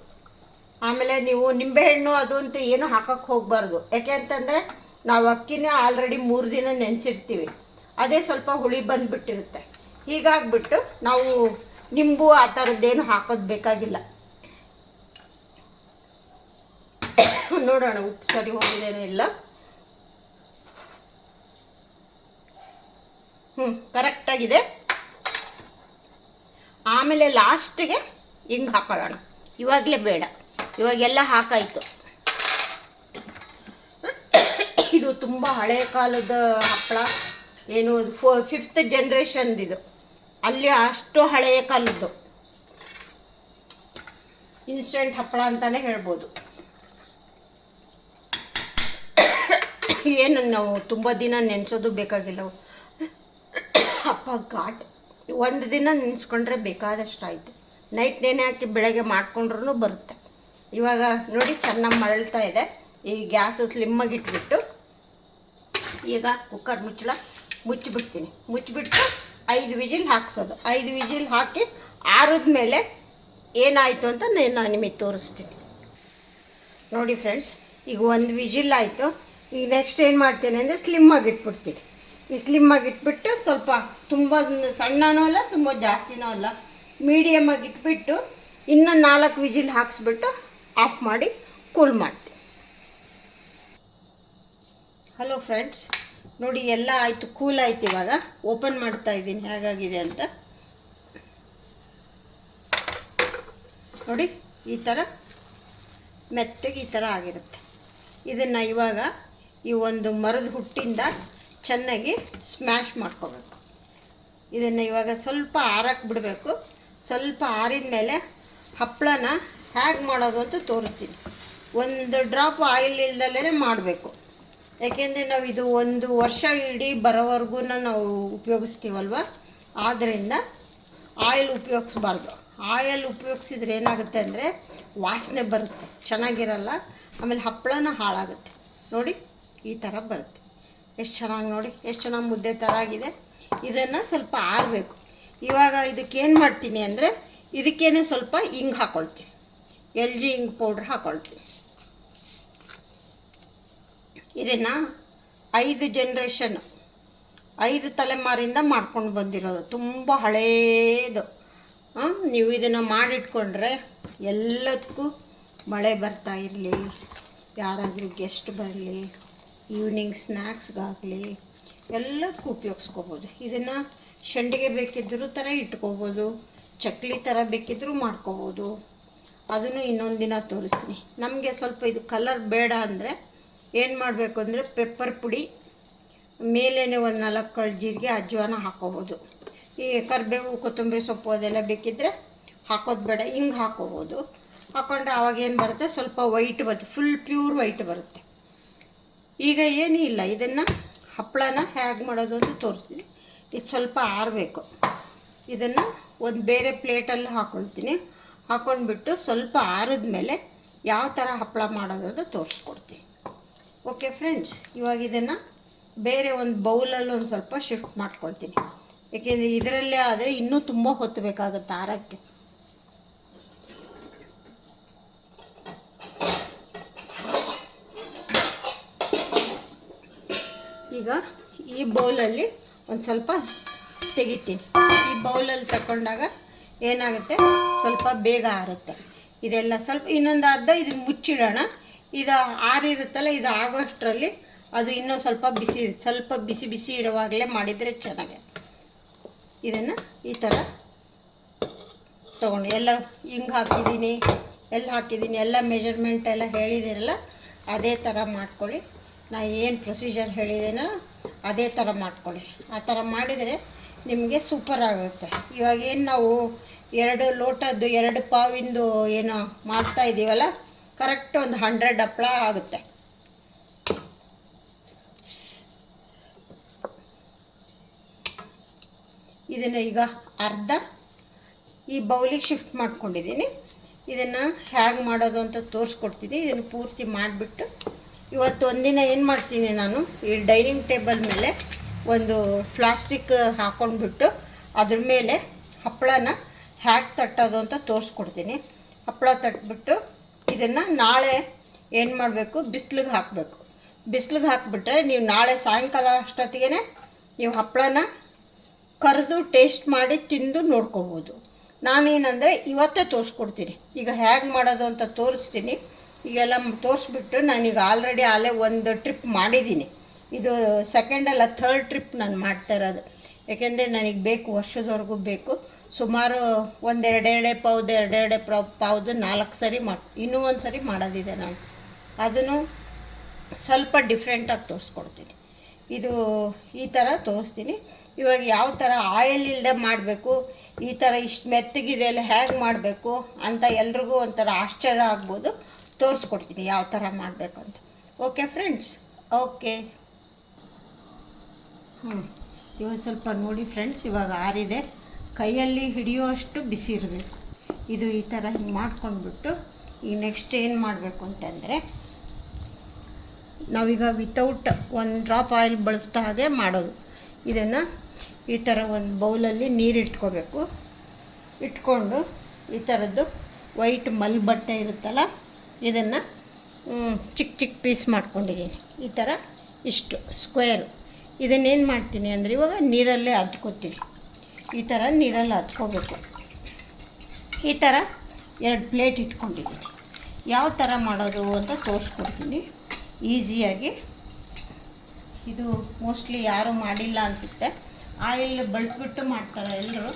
ಆಮೇಲೆ ನೀವು ನಿಂಬೆಹಣ್ಣು ಅದು ಅಂತ ಏನು ಹಾಕೋಕ್ಕೆ ಹೋಗಬಾರ್ದು. ಯಾಕೆ ಅಂತಂದರೆ ನಾವು ಅಕ್ಕಿನೇ ಆಲ್ರೆಡಿ 3 ದಿನ ನೆನೆಸಿರ್ತೀವಿ, ಅದೇ ಸ್ವಲ್ಪ ಹುಳಿ ಬಂದುಬಿಟ್ಟಿರುತ್ತೆ. ಹೀಗಾಗ್ಬಿಟ್ಟು ನಾವು ನಿಂಬು ಆ ಥರದ್ದೇನು ಹಾಕೋದು ಬೇಕಾಗಿಲ್ಲ. ನೋಡೋಣ ಉಪ್ಪು ಸರಿ ಹೋಗಿದೇನೋ ಇಲ್ಲ. ಕರೆಕ್ಟಾಗಿದೆ. ಆಮೇಲೆ ಲಾಸ್ಟಿಗೆ ಹಿಂಗೆ ಹಾಕೊಳ್ಳೋಣ. ಇವಾಗಲೇ ಬೇಡ, ಇವಾಗೆಲ್ಲ ಹಾಕಾಯಿತು. ಇದು ತುಂಬ ಹಳೆಯ ಕಾಲದ ಹಪ್ಪಳ, ಏನು 5th ಜನ್ರೇಷನ್ದಿದು. ಅಲ್ಲಿ ಅಷ್ಟು ಹಳೆಯ ಕಾಲದ್ದು ಇನ್ಸ್ಟೆಂಟ್ ಹಪ್ಪಳ ಅಂತಲೇ ಹೇಳ್ಬೋದು. ಏನು ನಾವು ತುಂಬ ದಿನ ನೆನೆಸೋದು ಬೇಕಾಗಿಲ್ಲ. ಅಪ್ಪ ಘಾಟ್ ಒಂದು ದಿನ ನೆನೆಸ್ಕೊಂಡ್ರೆ ಬೇಕಾದಷ್ಟು ಆಯಿತು. ನೈಟ್ ನೆನೆ ಹಾಕಿ ಬೆಳಗ್ಗೆ ಮಾಡ್ಕೊಂಡ್ರೂ ಬರುತ್ತೆ. ಇವಾಗ ನೋಡಿ ಚೆನ್ನಾಗಿ ಮರಳ್ತಾ ಇದೆ. ಈ ಗ್ಯಾಸು ಸ್ಲಿಮ್ಮಾಗಿ ಇಟ್ಬಿಟ್ಟು ಈಗ ಕುಕ್ಕರ್ ಮುಚ್ಚಿಬಿಡ್ತೀನಿ. ಮುಚ್ಚಿಬಿಟ್ಟು 5 ವಿಜಿಲ್ ಹಾಕ್ಸೋದು. 5 ವಿಜಿಲ್ ಹಾಕಿ ಆರಿದ ಮೇಲೆ ಏನಾಯಿತು ಅಂತ ನಾನು ನಿಮಗೆ ತೋರಿಸ್ತೀನಿ. ನೋಡಿ ಫ್ರೆಂಡ್ಸ್, ಈಗ 1 ವಿಜಿಲ್ ಆಯಿತು. ಈಗ ನೆಕ್ಸ್ಟ್ ಏನು ಮಾಡ್ತೀನಿ ಅಂದರೆ ಸ್ಲಿಮ್ಮಾಗಿ ಇಟ್ಬಿಡ್ತೀನಿ. ಈ ಸ್ಲಿಮ್ಮಾಗಿ ಇಟ್ಬಿಟ್ಟು ಸ್ವಲ್ಪ ತುಂಬ ಸಣ್ಣನೂ ಅಲ್ಲ ತುಂಬ ಜಾಸ್ತಿನೂ ಅಲ್ಲ, ಮೀಡಿಯಮಾಗಿ ಇಟ್ಬಿಟ್ಟು ಇನ್ನೂ 4 ವಿಜಿಲ್ ಹಾಕ್ಸ್ಬಿಟ್ಟು ಆಫ್ ಮಾಡಿ ಕೂಲ್ ಮಾಡ್ತೀನಿ. ಹಲೋ ಫ್ರೆಂಡ್ಸ್, ನೋಡಿ ಎಲ್ಲ ಆಯಿತು, ಕೂಲ್ ಆಯ್ತು. ಇವಾಗ ಓಪನ್ ಮಾಡ್ತಾ ಇದ್ದೀನಿ ಹೇಗಾಗಿದೆ ಅಂತ. ನೋಡಿ ಈ ಥರ ಮೆತ್ತಗೆ ಈ ಥರ ಆಗಿರುತ್ತೆ. ಇದನ್ನು ಇವಾಗ ಈ ಒಂದು ಮರದ ಹುಟ್ಟಿಂದ ಚೆನ್ನಾಗಿ ಸ್ಮ್ಯಾಶ್ ಮಾಡ್ಕೋಬೇಕು. ಇದನ್ನು ಇವಾಗ ಸ್ವಲ್ಪ ಆರಕ್ಕೆ ಬಿಡಬೇಕು. ಸ್ವಲ್ಪ ಆರಿದ ಮೇಲೆ ಹಪ್ಪಳನ ಹೇಗೆ ಮಾಡೋದು ಅಂತ ತೋರಿಸ್ತೀನಿ. 1 ಡ್ರಾಪ್ ಆಯಿಲ್ ಇಲ್ದಲೇ ಮಾಡಬೇಕು. ಯಾಕೆಂದರೆ ನಾವು ಇದು 1 ವರ್ಷ ಇಡೀ ಬರೋವರೆಗೂ ನಾವು ಉಪಯೋಗಿಸ್ತೀವಲ್ವ, ಆದ್ದರಿಂದ ಆಯಿಲ್ ಉಪಯೋಗಿಸ್ಬಾರ್ದು. ಆಯಿಲ್ ಉಪಯೋಗಿಸಿದ್ರೆ ಏನಾಗುತ್ತೆ ಅಂದರೆ ವಾಸನೆ ಬರುತ್ತೆ, ಚೆನ್ನಾಗಿರಲ್ಲ. ಆಮೇಲೆ ಹಪ್ಪಳನ ಹಾಳಾಗುತ್ತೆ. ನೋಡಿ ಈ ಥರ ಬರುತ್ತೆ. ಎಷ್ಟು ಚೆನ್ನಾಗಿ ನೋಡಿ, ಎಷ್ಟು ಚೆನ್ನಾಗಿ ಮುದ್ದೆ ಥರ ಆಗಿದೆ. ಇದನ್ನು ಸ್ವಲ್ಪ ಆರಬೇಕು. ಇವಾಗ ಇದಕ್ಕೇನು ಮಾಡ್ತೀನಿ ಅಂದರೆ ಇದಕ್ಕೇನೆ ಸ್ವಲ್ಪ ಹಿಂಗೆ ಹಾಕ್ಕೊಳ್ತೀನಿ. LG ಹಿಂಗೆ ಪೌಡ್ರ್ ಹಾಕ್ಕೊಳ್ತೀನಿ. ಇದನ್ನು 5 ಜನ್ರೇಷನ್ 5 ತಲೆಮಾರಿಂದ ಮಾಡ್ಕೊಂಡು ಬಂದಿರೋದು, ತುಂಬ ಹಳೇದು. ನೀವು ಇದನ್ನು ಮಾಡಿಟ್ಕೊಂಡ್ರೆ ಎಲ್ಲದಕ್ಕೂ ಮಳೆ ಬರ್ತಾ ಇರಲಿ, ಯಾರಾದರೂ ಗೆಸ್ಟ್ ಬರಲಿ, ಈವ್ನಿಂಗ್ ಸ್ನ್ಯಾಕ್ಸ್ಗಾಗಲಿ ಎಲ್ಲದಕ್ಕೂ ಉಪಯೋಗಿಸ್ಕೋಬೋದು. ಇದನ್ನು ಸಂಡಿಗೆ ಬೇಕಿದ್ದರೂ ಥರ ಇಟ್ಕೋಬೋದು, ಚಕ್ಲಿ ಥರ ಬೇಕಿದ್ದರೂ ಮಾಡ್ಕೋಬೋದು. ಅದನ್ನು ಇನ್ನೊಂದು ದಿನ ತೋರಿಸ್ತೀನಿ. ನಮಗೆ ಸ್ವಲ್ಪ ಇದು ಕಲರ್ ಬೇಡ ಅಂದರೆ ಏನು ಮಾಡಬೇಕು ಅಂದರೆ ಪೆಪ್ಪರ್ ಪುಡಿ ಮೇಲೇ 1 4 ಕಳ್ಳು ಜೀರಿಗೆ ಅಜ್ವಾನ ಹಾಕ್ಕೋಬೋದು. ಈ ಕರಿಬೇವು ಕೊತ್ತಂಬರಿ ಸೊಪ್ಪು ಅದೆಲ್ಲ ಬೇಕಿದ್ದರೆ ಹಾಕೋದು ಬೇಡ, ಹಿಂಗೆ ಹಾಕ್ಕೋಬೋದು. ಹಾಕ್ಕೊಂಡ್ರೆ ಆವಾಗೇನು ಬರುತ್ತೆ, ಸ್ವಲ್ಪ ವೈಟ್ ಬರುತ್ತೆ, ಫುಲ್ ಪ್ಯೂರ್ ವೈಟ್ ಬರುತ್ತೆ. ಈಗ ಏನೂ ಇಲ್ಲ, ಇದನ್ನು ಹಪ್ಪಳನ ಹೇಗೆ ಮಾಡೋದು ಅಂತ ತೋರಿಸ್ತೀನಿ. ಇದು ಸ್ವಲ್ಪ ಆರಬೇಕು. ಇದನ್ನು ಒಂದು ಬೇರೆ ಪ್ಲೇಟಲ್ಲಿ ಹಾಕ್ಕೊಳ್ತೀನಿ. ಹಾಕ್ಕೊಂಡ್ಬಿಟ್ಟು ಸ್ವಲ್ಪ ಆರಿದ ಮೇಲೆ ಯಾವ ಥರ ಹಪ್ಪಳ ಮಾಡೋದು ಅಂತ ತೋರಿಸ್ಕೊಡ್ತೀನಿ. ಓಕೆ ಫ್ರೆಂಡ್ಸ್, ಇವಾಗ ಇದನ್ನು ಬೇರೆ ಒಂದು ಬೌಲಲ್ಲಿ ಒಂದು ಸ್ವಲ್ಪ ಶಿಫ್ಟ್ ಮಾಡ್ಕೊಳ್ತೀನಿ. ಏಕೆಂದರೆ ಇದರಲ್ಲೇ ಆದರೆ ಇನ್ನೂ ತುಂಬ ಹೊತ್ತು ಬೇಕಾಗುತ್ತೆ ಆರಕ್ಕೆ. ಈಗ ಈ ಬೌಲಲ್ಲಿ ಒಂದು ಸ್ವಲ್ಪ ತೆಗಿತೀನಿ. ಈ ಬೌಲಲ್ಲಿ ತಗೊಂಡಾಗ ಏನಾಗುತ್ತೆ, ಸ್ವಲ್ಪ ಬೇಗ ಆರುತ್ತೆ. ಇದೆಲ್ಲ ಸ್ವಲ್ಪ ಇನ್ನೊಂದು ಅರ್ಧ ಇದನ್ನು ಮುಚ್ಚಿಡೋಣ. ಇದು ಆರಿರುತ್ತಲ್ಲ, ಇದು ಆಗೋಷ್ಟರಲ್ಲಿ ಅದು ಇನ್ನೂ ಸ್ವಲ್ಪ ಬಿಸಿ ಬಿಸಿ ಇರುವಾಗಲೇ ಮಾಡಿದರೆ ಚೆನ್ನಾಗಿ. ಇದನ್ನು ಈ ಥರ ತೊಗೊಂಡು ಎಲ್ಲ ಹಿಂಗೆ ಹಾಕಿದ್ದೀನಿ, ಎಲ್ಲ ಮೆಜರ್ಮೆಂಟ್ ಎಲ್ಲ ಹೇಳಿದ್ದೀರಲ್ಲ, ಅದೇ ಥರ ಮಾಡ್ಕೊಳ್ಳಿ. ನಾನು ಏನು ಪ್ರೊಸೀಜರ್ ಹೇಳಿದ್ದೀನೋ ಅದೇ ಥರ ಮಾಡ್ಕೊಳ್ಳಿ. ಆ ಥರ ಮಾಡಿದರೆ ನಿಮಗೆ ಸೂಪರ್ ಆಗುತ್ತೆ. ಇವಾಗ ಏನು ನಾವು 2 ಲೋಟದ್ದು 2 ಪಾವಿಂದು ಏನೋ ಮಾಡ್ತಾಯಿದ್ದೀವಲ್ಲ, ಕರೆಕ್ಟ್ ಒಂದು 100 ಹಪ್ಪಳ ಆಗುತ್ತೆ. ಇದನ್ನು ಈಗ ಅರ್ಧ ಈ ಬೌಲಿಗೆ ಶಿಫ್ಟ್ ಮಾಡ್ಕೊಂಡಿದ್ದೀನಿ. ಇದನ್ನು ಹೇಗೆ ಮಾಡೋದು ಅಂತ ತೋರಿಸ್ಕೊಡ್ತೀನಿ. ಇದನ್ನು ಪೂರ್ತಿ ಮಾಡಿಬಿಟ್ಟು ಇವತ್ತು ಒಂದಿನ ಏನು ಮಾಡ್ತೀನಿ, ನಾನು ಈ ಡೈನಿಂಗ್ ಟೇಬಲ್ ಮೇಲೆ ಒಂದು ಪ್ಲಾಸ್ಟಿಕ್ ಹಾಕ್ಕೊಂಡ್ಬಿಟ್ಟು ಅದ್ರ ಮೇಲೆ ಹಪ್ಪಳನ ಹೇಗೆ ತಟ್ಟೋದು ಅಂತ ತೋರಿಸ್ಕೊಡ್ತೀನಿ. ಹಪ್ಪಳ ತಟ್ಬಿಟ್ಟು ಇದನ್ನು ನಾಳೆ ಏನು ಮಾಡಬೇಕು, ಬಿಸಿಲಿಗೆ ಹಾಕಬೇಕು. ಬಿಸಿಲಿಗೆ ಹಾಕಿಬಿಟ್ರೆ ನೀವು ನಾಳೆ ಸಾಯಂಕಾಲ ಅಷ್ಟೊತ್ತಿಗೆ ನೀವು ಹಪ್ಪಳನ ಕರೆದು ಟೇಸ್ಟ್ ಮಾಡಿ ತಿಂದು ನೋಡ್ಕೋಬೋದು. ನಾನೇನಂದರೆ ಇವತ್ತೇ ತೋರಿಸ್ಕೊಡ್ತೀನಿ. ಈಗ ಹೇಗೆ ಮಾಡೋದು ಅಂತ ತೋರಿಸ್ತೀನಿ. ಈಗೆಲ್ಲ ತೋರಿಸ್ಬಿಟ್ಟು ನಾನೀಗ ಆಲ್ರೆಡಿ ಒಂದು ಟ್ರಿಪ್ ಮಾಡಿದ್ದೀನಿ. ಇದು ಸೆಕೆಂಡ್ ಅಲ್ಲ, 3rd ಟ್ರಿಪ್ ನಾನು ಮಾಡ್ತಾ ಇರೋದು. ಏಕೆಂದರೆ ನನಗೆ ಬೇಕು, ವರ್ಷದವರೆಗೂ ಬೇಕು. ಸುಮಾರು ಎರಡೆರಡೆ ಪಾವ್ದು 4 ಸರಿ ಇನ್ನೂ ಒಂದು ಸರಿ ಮಾಡೋದಿದೆ ನಾನು. ಅದನ್ನು ಸ್ವಲ್ಪ ಡಿಫ್ರೆಂಟಾಗಿ ತೋರಿಸ್ಕೊಡ್ತೀನಿ. ಇದು ಈ ಥರ ತೋರಿಸ್ತೀನಿ. ಇವಾಗ ಯಾವ ಥರ ಆಯಿಲ್ ಇಲ್ಲದೆ ಮಾಡಬೇಕು, ಈ ಥರ ಇಷ್ಟು ಮೆತ್ತಗಿದೆಯಲ್ಲ ಹೇಗೆ ಮಾಡಬೇಕು ಅಂತ ಎಲ್ರಿಗೂ ಒಂಥರ ಆಶ್ಚರ್ಯ ಆಗ್ಬೋದು. ತೋರಿಸ್ಕೊಡ್ತೀನಿ ಯಾವ ಥರ ಮಾಡಬೇಕು ಅಂತ. Okay friends, okay. ಇವಾಗ ಸ್ವಲ್ಪ ನೋಡಿ ಫ್ರೆಂಡ್ಸ್, ಇವಾಗ ಆರಿದೆ. ಕೈಯಲ್ಲಿ ಹಿಡಿಯುವಷ್ಟು ಬಿಸಿ ಇರಬೇಕು. ಇದು ಈ ಥರ ಹಿಂಗೆ ಮಾಡ್ಕೊಂಡ್ಬಿಟ್ಟು ಈಗ ನೆಕ್ಸ್ಟ್ ಏನು ಮಾಡಬೇಕು ಅಂತಂದರೆ, ನಾವೀಗ ವಿತೌಟ್ ಒಂದು ಡ್ರಾಪ್ ಆಯಿಲ್ ಬಳಸ್ತಾ ಹಾಗೆ ಮಾಡೋದು. ಇದನ್ನು ಈ ಥರ ಒಂದು ಬೌಲಲ್ಲಿ ನೀರು ಇಟ್ಕೋಬೇಕು. ಇಟ್ಕೊಂಡು ಈ ಥರದ್ದು ವೈಟ್ ಮಲ್ ಬಟ್ಟೆ ಇರುತ್ತಲ್ಲ, ಇದನ್ನು ಚಿಕ್ಕ ಚಿಕ್ಕ ಪೀಸ್ ಮಾಡ್ಕೊಂಡಿದ್ದೀನಿ. ಈ ಥರ ಇಷ್ಟು ಸ್ಕ್ವೇರು. ಇದನ್ನೇನು ಮಾಡ್ತೀನಿ ಅಂದರೆ, ಇವಾಗ ನೀರಲ್ಲೇ ಅದ್ಕೋತೀನಿ. ಈ ಥರ ನೀರಲ್ಲಿ ಅದ್ಕೋಬೇಕು. ಈ ಥರ 2 ಪ್ಲೇಟ್ ಇಟ್ಕೊಂಡಿದ್ದೀನಿ. ಯಾವ ಥರ ಮಾಡೋದು ಅಂತ ತೋರಿಸ್ಕೊಡ್ತೀನಿ ಈಸಿಯಾಗಿ. ಇದು ಮೋಸ್ಟ್ಲಿ ಯಾರೂ ಮಾಡಿಲ್ಲ ಅನಿಸುತ್ತೆ. ಆಯಿಲ್ ಬಳಸ್ಬಿಟ್ಟು ಮಾಡ್ತಾರೆ ಎಲ್ಲರೂ.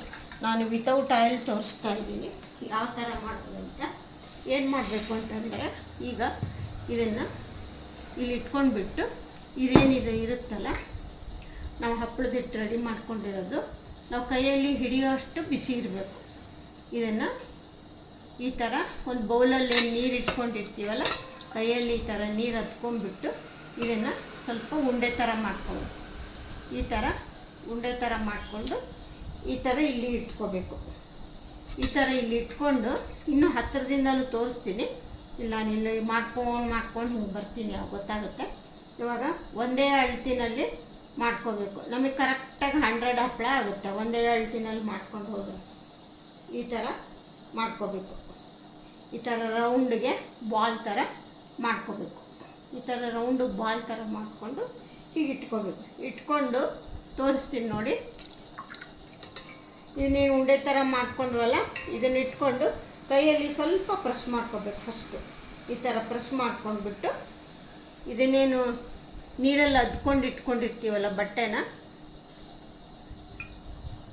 ನಾನು ವಿತೌಟ್ ಆಯಿಲ್ ತೋರಿಸ್ತಾ ಇದ್ದೀನಿ ಯಾವ ಥರ ಮಾಡೋದು ಅಂತ. ಏನು ಮಾಡಬೇಕು ಅಂತಂದರೆ, ಈಗ ಇದನ್ನು ಇಲ್ಲಿ ಇಟ್ಕೊಂಡ್ಬಿಟ್ಟು ಇದೇನಿದೆ ಇರುತ್ತಲ್ಲ, ನಾವು ಹಪ್ಪಳದ ಹಿಟ್ಟು ರೆಡಿ ಮಾಡ್ಕೊಂಡಿರೋದು, ನಾವು ಕೈಯಲ್ಲಿ ಹಿಡಿಯೋಷ್ಟು ಬಿಸಿ ಇರಬೇಕು. ಇದನ್ನು ಈ ಥರ ಒಂದು ಬೌಲಲ್ಲಿ ನೀರು ಇಟ್ಕೊಂಡಿರ್ತೀವಲ್ಲ, ಕೈಯಲ್ಲಿ ಈ ಥರ ನೀರು ಹತ್ಕೊಂಡ್ಬಿಟ್ಟು ಇದನ್ನು ಸ್ವಲ್ಪ ಉಂಡೆ ಥರ ಮಾಡ್ಕೊಬೇಕು. ಈ ಥರ ಉಂಡೆ ಥರ ಮಾಡಿಕೊಂಡು ಈ ಥರ ಇಲ್ಲಿ ಇಟ್ಕೋಬೇಕು. ಈ ಥರ ಇಲ್ಲಿ ಇಟ್ಕೊಂಡು ಇನ್ನೂ ಹತ್ತಿರದಿಂದಲೂ ತೋರಿಸ್ತೀನಿ. ಇಲ್ಲ ನಾನು ಮಾಡ್ಕೊಂಡು ಹಿಂಗೆ ಬರ್ತೀನಿ, ಗೊತ್ತಾಗುತ್ತೆ. ಇವಾಗ ಒಂದೇ ಅಳತಿನಲ್ಲಿ ಮಾಡ್ಕೋಬೇಕು. ನಮಗೆ ಕರೆಕ್ಟಾಗಿ 100 ಹಪ್ಪಳ ಆಗುತ್ತೆ ಒಂದೇ ಅಳತಿನಲ್ಲಿ ಮಾಡ್ಕೊಂಡು ಹೋದರೆ. ಈ ಥರ ಮಾಡ್ಕೋಬೇಕು. ಈ ಥರ ರೌಂಡ್ಗೆ ಬಾಲ್ ಥರ ಮಾಡ್ಕೋಬೇಕು. ಈ ಥರ ರೌಂಡು ಬಾಲ್ ಥರ ಮಾಡಿಕೊಂಡು ಹೀಗೆ ಇಟ್ಕೋಬೇಕು. ಇಟ್ಕೊಂಡು ತೋರಿಸ್ತೀನಿ ನೋಡಿ. ಇದನ್ನೇನು ಉಂಡೆ ಥರ ಮಾಡ್ಕೊಂಡ್ವಲ್ಲ, ಇದನ್ನು ಇಟ್ಕೊಂಡು ಕೈಯಲ್ಲಿ ಸ್ವಲ್ಪ ಪ್ರೆಸ್ ಮಾಡ್ಕೋಬೇಕು. ಫಸ್ಟು ಈ ಥರ ಪ್ರೆಸ್ ಮಾಡ್ಕೊಂಡ್ಬಿಟ್ಟು ಇದನ್ನೇನು ನೀರಲ್ಲಿ ಅದ್ಕೊಂಡು ಇಟ್ಕೊಂಡಿರ್ತೀವಲ್ಲ ಬಟ್ಟೆನ,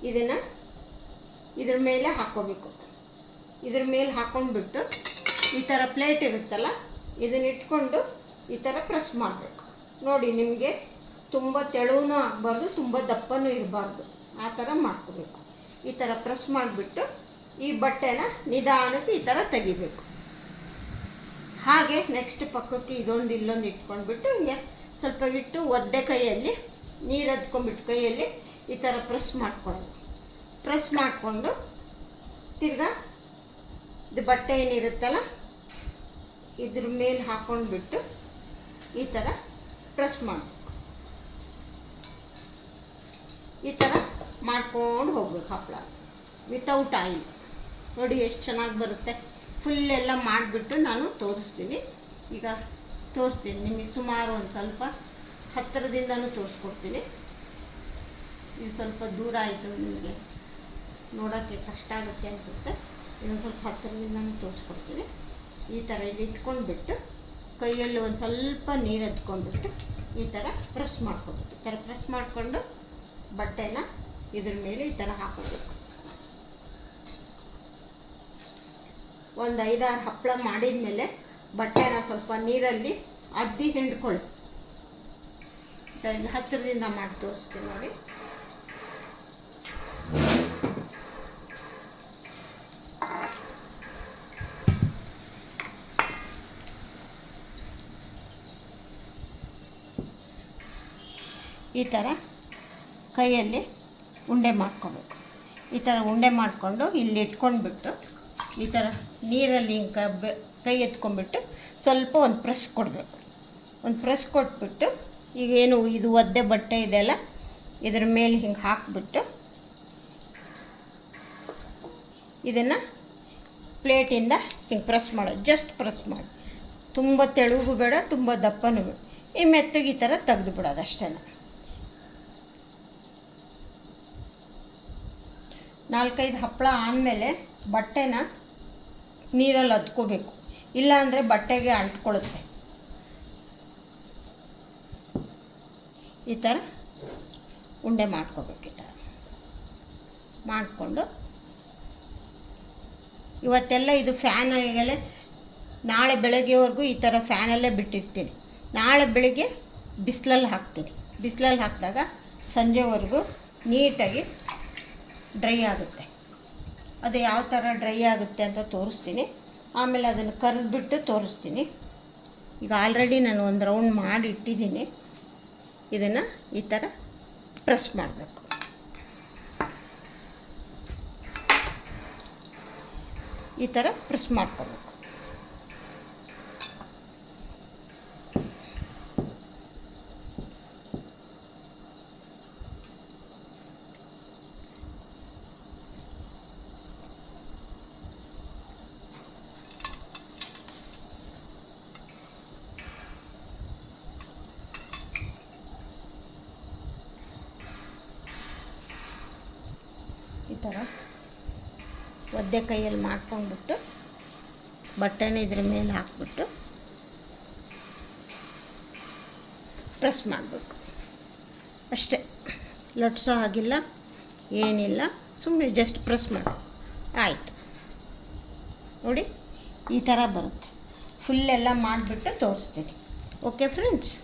ಇದನ್ನು ಇದ್ರ ಮೇಲೆ ಹಾಕ್ಕೋಬೇಕು. ಇದ್ರ ಮೇಲೆ ಹಾಕ್ಕೊಂಡ್ಬಿಟ್ಟು ಈ ಥರ ಪ್ಲೇಟ್ ಇರುತ್ತಲ್ಲ, ಇದನ್ನು ಇಟ್ಕೊಂಡು ಈ ಥರ ಪ್ರೆಸ್ ಮಾಡಬೇಕು. ನೋಡಿ, ನಿಮಗೆ ತುಂಬ ತೆಳುವೂ ಆಗಬಾರ್ದು, ತುಂಬ ದಪ್ಪನೂ ಇರಬಾರ್ದು. ಆ ಥರ ಮಾಡ್ಕೋಬೇಕು. ಈ ಥರ ಪ್ರೆಸ್ ಮಾಡಿಬಿಟ್ಟು ಈ ಬಟ್ಟೆನ ನಿಧಾನಕ್ಕೆ ಈ ಥರ ತೆಗಿಬೇಕು. ಹಾಗೆ ನೆಕ್ಸ್ಟ್ ಪಕ್ಕಕ್ಕೆ ಇದೊಂದು ಇಲ್ಲೊಂದು ಇಟ್ಕೊಂಡ್ಬಿಟ್ಟು ಹಿಂಗೆ ಸ್ವಲ್ಪ ಇಟ್ಟು ಒದ್ದೆ ಕೈಯಲ್ಲಿ ನೀರು ಹತ್ಕೊಂಡ್ಬಿಟ್ಟು ಕೈಯಲ್ಲಿ ಈ ಥರ ಪ್ರೆಸ್ ಮಾಡ್ಕೊಳ್ಳೋದು. ಪ್ರೆಸ್ ಮಾಡಿಕೊಂಡು ತಿರ್ಗಾ ಇದು ಬಟ್ಟೆ ಏನಿರುತ್ತಲ್ಲ ಇದ್ರ ಮೇಲೆ ಹಾಕ್ಕೊಂಡ್ಬಿಟ್ಟು ಈ ಥರ ಪ್ರೆಸ್ ಮಾಡಬೇಕು. ಈ ಥರ ಮಾಡ್ಕೊಂಡು ಹೋಗ್ಬೇಕು ಹಪ್ಪಳ ವಿತೌಟ್ ಆಯಿಲ್. ನೋಡಿ ಎಷ್ಟು ಚೆನ್ನಾಗಿ ಬರುತ್ತೆ. ಫುಲ್ ಎಲ್ಲ ಮಾಡಿಬಿಟ್ಟು ನಾನು ತೋರಿಸ್ತೀನಿ. ಈಗ ತೋರಿಸ್ತೀನಿ ನಿಮಗೆ, ಸುಮಾರು ಒಂದು ಸ್ವಲ್ಪ ಹತ್ತಿರದಿಂದನೂ ತೋರಿಸ್ಕೊಡ್ತೀನಿ. ಇದು ಸ್ವಲ್ಪ ದೂರ ಆಯಿತು, ನಿಮಗೆ ನೋಡೋಕ್ಕೆ ಕಷ್ಟ ಆಗುತ್ತೆ ಅನಿಸುತ್ತೆ. ಇನ್ನೊಂದು ಸ್ವಲ್ಪ ಹತ್ತಿರದಿಂದನೂ ತೋರಿಸ್ಕೊಡ್ತೀನಿ. ಈ ಥರ ಇಲ್ಲಿ ಇಟ್ಕೊಂಡ್ಬಿಟ್ಟು ಕೈಯಲ್ಲಿ ಒಂದು ಸ್ವಲ್ಪ ನೀರು ಹತ್ಕೊಂಡ್ಬಿಟ್ಟು ಈ ಥರ ಪ್ರೆಸ್ ಮಾಡ್ಕೊಬೇಕು. ಈ ಥರ ಪ್ರೆಸ್ ಮಾಡಿಕೊಂಡು ಬಟ್ಟೆನ ಇದ್ರ ಮೇಲೆ ಈ ಥರ ಹಾಕೋಬೇಕು. ಒಂದು 5-6 ಹಪ್ಪಳ ಮಾಡಿದ ಮೇಲೆ ಬಟ್ಟೆನ ಸ್ವಲ್ಪ ನೀರಲ್ಲಿ ಅದ್ದಿ ಹಿಂಡ್ಕೊಳ್ಳಿ. ಹತ್ತಿರದಿಂದ ಮಾಡಿ ತೋರಿಸ್ತೀನಿ ನೋಡಿ. ಈ ಥರ ಕೈಯಲ್ಲಿ ಉಂಡೆ ಮಾಡ್ಕೋಬೇಕು. ಈ ಥರ ಉಂಡೆ ಮಾಡಿಕೊಂಡು ಇಲ್ಲಿ ಇಟ್ಕೊಂಡ್ಬಿಟ್ಟು ಈ ಥರ ನೀರಲ್ಲಿ ಹಿಂಗೆ ಕೈ ಎತ್ಕೊಂಡ್ಬಿಟ್ಟು ಸ್ವಲ್ಪ ಒಂದು ಪ್ರೆಸ್ ಕೊಡಬೇಕು. ಒಂದು ಪ್ರೆಸ್ ಕೊಟ್ಬಿಟ್ಟು ಈಗೇನು ಇದು ಒದ್ದೆ ಬಟ್ಟೆ ಇದೆಯಲ್ಲ ಇದ್ರ ಮೇಲೆ ಹಿಂಗೆ ಹಾಕಿಬಿಟ್ಟು ಇದನ್ನು ಪ್ಲೇಟಿಂದ ಹಿಂಗೆ ಪ್ರೆಸ್ ಮಾಡೋದು. ಜಸ್ಟ್ ಪ್ರೆಸ್ ಮಾಡಿ, ತುಂಬ ತೆಳುಗೂ ಬೇಡ, ತುಂಬ ದಪ್ಪನೂ ಬೇಡ. ಈ ಮೆತ್ತಗೆ ಈ ಥರ ತೆಗೆದು ಬಿಡೋದು ಅಷ್ಟೇ. 4-5 ಹಪ್ಪಳ ಆದಮೇಲೆ ಬಟ್ಟೆನ ನೀರಲ್ಲಿ ಅದ್ಕೋಬೇಕು, ಇಲ್ಲಾಂದರೆ ಬಟ್ಟೆಗೆ ಅಂಟ್ಕೊಳ್ಳುತ್ತೆ. ಈ ಥರ ಉಂಡೆ ಮಾಡ್ಕೋಬೇಕು. ಈ ಥರ ಮಾಡಿಕೊಂಡು ಇವತ್ತೆಲ್ಲ ಇದು ಫ್ಯಾನ್ ಆಗಲೇ ನಾಳೆ ಬೆಳಗ್ಗೆವರೆಗೂ ಈ ಥರ ಫ್ಯಾನಲ್ಲೇ ಬಿಟ್ಟಿರ್ತೀನಿ. ನಾಳೆ ಬೆಳಗ್ಗೆ ಬಿಸಿಲಲ್ಲಿ ಹಾಕ್ತೀನಿ. ಬಿಸಿಲಲ್ಲಿ ಹಾಕಿದಾಗ ಸಂಜೆವರೆಗೂ ನೀಟಾಗಿ ಡ್ರೈ ಆಗುತ್ತೆ. ಅದು ಯಾವ ಥರ ಡ್ರೈ ಆಗುತ್ತೆ ಅಂತ ತೋರಿಸ್ತೀನಿ. ಆಮೇಲೆ ಅದನ್ನು ಕರೆದ್ಬಿಟ್ಟು ತೋರಿಸ್ತೀನಿ. ಈಗ ಆಲ್ರೆಡಿ ನಾನು ಒಂದು ರೌಂಡ್ ಮಾಡಿ ಇಟ್ಟಿದ್ದೀನಿ. ಇದನ್ನು ಈ ಥರ ಪ್ರೆಸ್ ಮಾಡಬೇಕು. ಈ ಥರ ಪ್ರೆಸ್ ಮಾಡ್ಕೋಬೇಕು. ಈ ಥರ ಒದ್ದೆ ಕೈಯಲ್ಲಿ ಮಾಡ್ಕೊಂಡ್ಬಿಟ್ಟು ಬಟ್ಟೆನ ಇದ್ರ ಮೇಲೆ ಹಾಕ್ಬಿಟ್ಟು ಪ್ರೆಸ್ ಮಾಡಬೇಕು ಅಷ್ಟೇ. ಲಟ್ಸೋ ಹಾಗಿಲ್ಲ, ಏನಿಲ್ಲ, ಸುಮ್ಮನೆ ಜಸ್ಟ್ ಪ್ರೆಸ್ ಮಾಡಿ ಆಯಿತು. ನೋಡಿ ಈ ಥರ ಬರುತ್ತೆ. ಫುಲ್ಲೆಲ್ಲ ಮಾಡಿಬಿಟ್ಟು ತೋರಿಸ್ತೀನಿ. Okay friends.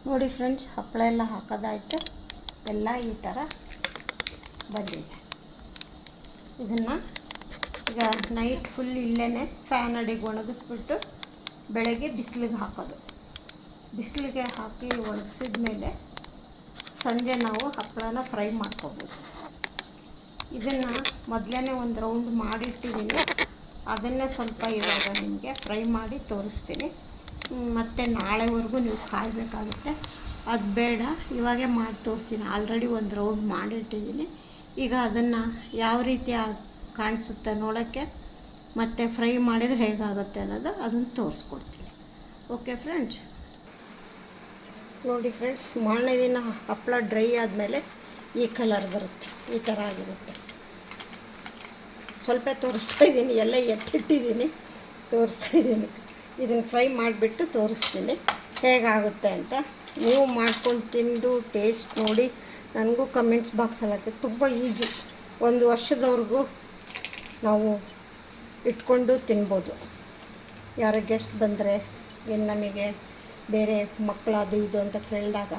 ನೋಡಿ ಫ್ರೆಂಡ್ಸ್, ಹಪ್ಪಳ ಎಲ್ಲ ಹಾಕೋದಾಯ್ತು. ಎಲ್ಲ ಈ ಥರ ಬಂದಿದೆ. ಇದನ್ನು ಈಗ ನೈಟ್ ಫುಲ್ ಇಲ್ಲೇ ಫ್ಯಾನ್ ಅಡಿಗೆ ಒಣಗಿಸ್ಬಿಟ್ಟು ಬೆಳಗ್ಗೆ ಬಿಸಿಲಿಗೆ ಹಾಕೋದು. ಬಿಸಿಲಿಗೆ ಹಾಕಿ ಒಣಗಿಸಿದ ಮೇಲೆ ಸಂಜೆ ನಾವು ಹಪ್ಪಳನ ಫ್ರೈ ಮಾಡ್ಕೋಬೋದು. ಇದನ್ನು ಮೊದಲೇ ಒಂದು ರೌಂಡ್ ಮಾಡಿಟ್ಟಿದ್ದೀನಿ. ಅದನ್ನೇ ಸ್ವಲ್ಪ ಇವಾಗ ನಿಮಗೆ ಫ್ರೈ ಮಾಡಿ ತೋರಿಸ್ತೀನಿ. ಮತ್ತು ನಾಳೆವರೆಗೂ ನೀವು ಕಾಯಬೇಕಾಗುತ್ತೆ. ಅದು ಬೇಡ, ಇವಾಗೇ ಮಾಡಿ ತೋರಿಸ್ತೀನಿ. ಆಲ್ರೆಡಿ ಒಂದು ರೌಂಡ್ ಮಾಡಿಟ್ಟಿದ್ದೀನಿ. ಈಗ ಅದನ್ನು ಯಾವ ರೀತಿ ಕಾಣಿಸುತ್ತೆ ನೋಡೋಕ್ಕೆ, ಮತ್ತು ಫ್ರೈ ಮಾಡಿದರೆ ಹೇಗಾಗುತ್ತೆ ಅನ್ನೋದು ಅದನ್ನು ತೋರಿಸ್ಕೊಡ್ತೀನಿ. ಓಕೆ ಫ್ರೆಂಡ್ಸ್, ನೋಡಿ ಫ್ರೆಂಡ್ಸ್, ಮಾರನೇ ದಿನ ಹಪ್ಪಳ ಡ್ರೈ ಆದಮೇಲೆ ಈ ಕಲರ್ ಬರುತ್ತೆ, ಈ ಥರ ಆಗಿರುತ್ತೆ. ಸ್ವಲ್ಪ ತೋರಿಸ್ತಾ ಇದ್ದೀನಿ, ಎಲ್ಲ ಎತ್ತಿಟ್ಟಿದ್ದೀನಿ, ತೋರಿಸ್ತಾ ಇದ್ದೀನಿ. ಇದನ್ನು ಫ್ರೈ ಮಾಡಿಬಿಟ್ಟು ತೋರಿಸ್ತೀನಿ ಹೇಗಾಗುತ್ತೆ ಅಂತ. ನೀವು ಮಾಡ್ಕೊಂಡು ತಿಂದು ಟೇಸ್ಟ್ ನೋಡಿ ನನಗೂ ಕಮೆಂಟ್ಸ್ ಬಾಕ್ಸಲ್ಲಿ ಹಾಕಿ. ತುಂಬ ಈಸಿ, ಒಂದು ವರ್ಷದವರೆಗೂ ನಾವು ಇಟ್ಕೊಂಡು ತಿನ್ಬೋದು. ಯಾರೋ ಗೆಸ್ಟ್ ಬಂದರೆ ಏನು ನಮಗೆ ಬೇರೆ ಮಕ್ಕಳು ಅದು ಇದು ಅಂತ ಕೇಳಿದಾಗ